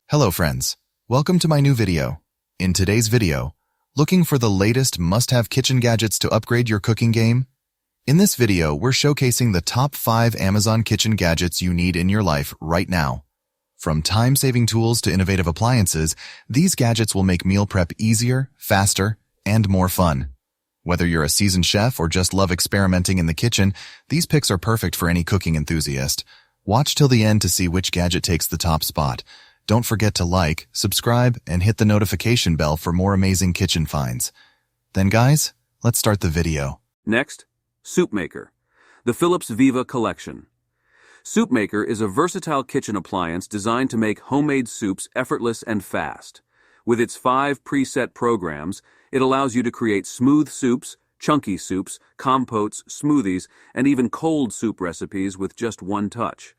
Hello friends, welcome to my new video. In today's video, looking for the latest must-have kitchen gadgets to upgrade your cooking game? In this video, we're showcasing the top 5 Amazon kitchen gadgets you need in your life right now. From time-saving tools to innovative appliances, these gadgets will make meal prep easier, faster, and more fun. Whether you're a seasoned chef or just love experimenting in the kitchen, these picks are perfect for any cooking enthusiast. Watch till the end to see which gadget takes the top spot. Don't forget to like, subscribe, and hit the notification bell for more amazing kitchen finds. Then guys, let's start the video. Next, Soup Maker, the Philips Viva Collection. Soup Maker is a versatile kitchen appliance designed to make homemade soups effortless and fast. With its 5 preset programs, it allows you to create smooth soups, chunky soups, compotes, smoothies, and even cold soup recipes with just one touch.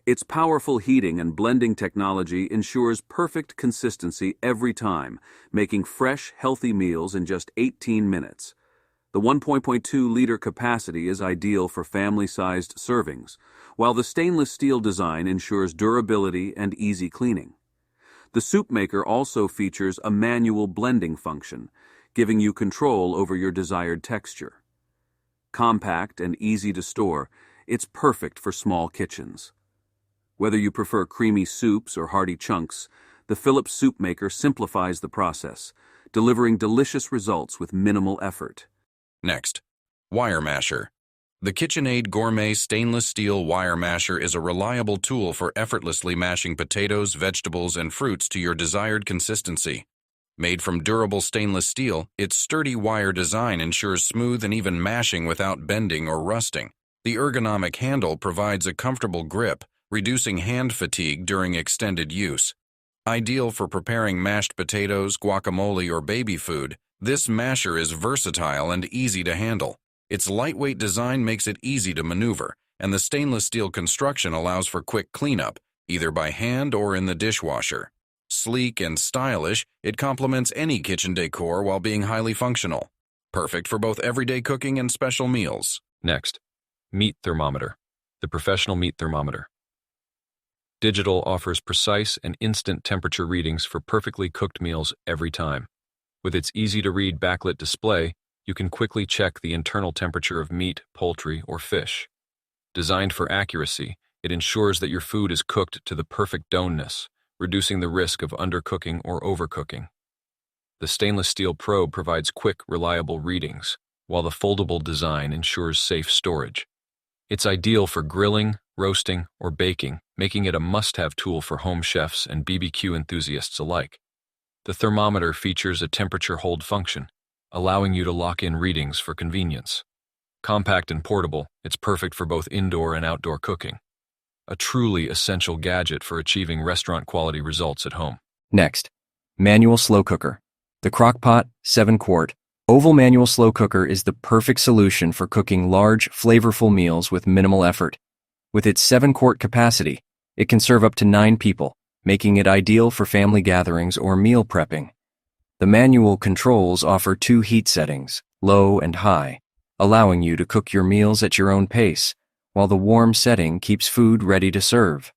Its powerful heating and blending technology ensures perfect consistency every time, making fresh, healthy meals in just 18 minutes. The 1.2-liter capacity is ideal for family-sized servings, while the stainless steel design ensures durability and easy cleaning. The Soup Maker also features a manual blending function, giving you control over your desired texture. Compact and easy to store, it's perfect for small kitchens. Whether you prefer creamy soups or hearty chunks, the Philips Soup Maker simplifies the process, delivering delicious results with minimal effort. Next, Wire Masher. The KitchenAid Gourmet Stainless Steel Wire Masher is a reliable tool for effortlessly mashing potatoes, vegetables, and fruits to your desired consistency. Made from durable stainless steel, its sturdy wire design ensures smooth and even mashing without bending or rusting. The ergonomic handle provides a comfortable grip, reducing hand fatigue during extended use. Ideal for preparing mashed potatoes, guacamole, or baby food, this masher is versatile and easy to handle. Its lightweight design makes it easy to maneuver, and the stainless steel construction allows for quick cleanup, either by hand or in the dishwasher. Sleek and stylish, it complements any kitchen decor while being highly functional. Perfect for both everyday cooking and special meals. Next, Meat Thermometer, the professional meat thermometer. Digital offers precise and instant temperature readings for perfectly cooked meals every time. With its easy-to-read backlit display, you can quickly check the internal temperature of meat, poultry, or fish. Designed for accuracy, it ensures that your food is cooked to the perfect doneness, reducing the risk of undercooking or overcooking. The stainless steel probe provides quick, reliable readings, while the foldable design ensures safe storage. It's ideal for grilling, roasting, or baking, making it a must-have tool for home chefs and BBQ enthusiasts alike. The thermometer features a temperature hold function, allowing you to lock in readings for convenience. Compact and portable, it's perfect for both indoor and outdoor cooking. A truly essential gadget for achieving restaurant-quality results at home. Next, Manual Slow Cooker. The Crock-Pot 7-quart Oval Manual Slow Cooker is the perfect solution for cooking large, flavorful meals with minimal effort. With its 7-quart capacity, it can serve up to 9 people, making it ideal for family gatherings or meal prepping. The manual controls offer 2 heat settings, low and high, allowing you to cook your meals at your own pace, while the warm setting keeps food ready to serve.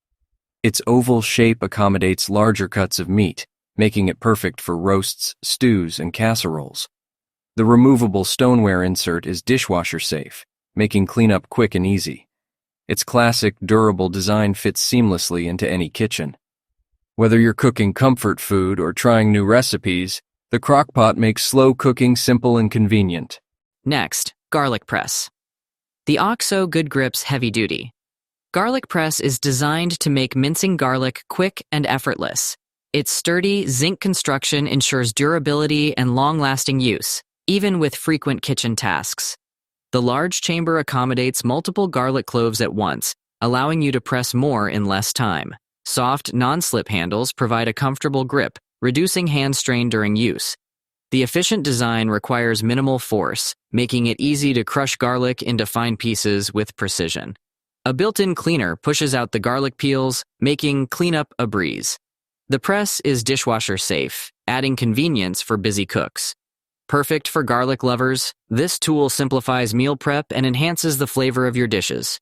Its oval shape accommodates larger cuts of meat, making it perfect for roasts, stews, and casseroles. The removable stoneware insert is dishwasher safe, making cleanup quick and easy. Its classic, durable design fits seamlessly into any kitchen. Whether you're cooking comfort food or trying new recipes, the Crock-Pot makes slow cooking simple and convenient. Next, Garlic Press. The OXO Good Grips Heavy Duty. Garlic Press is designed to make mincing garlic quick and effortless. Its sturdy, zinc construction ensures durability and long-lasting use, even with frequent kitchen tasks. The large chamber accommodates multiple garlic cloves at once, allowing you to press more in less time. Soft, non-slip handles provide a comfortable grip, reducing hand strain during use. The efficient design requires minimal force, making it easy to crush garlic into fine pieces with precision. A built-in cleaner pushes out the garlic peels, making cleanup a breeze. The press is dishwasher safe, adding convenience for busy cooks. Perfect for garlic lovers, this tool simplifies meal prep and enhances the flavor of your dishes.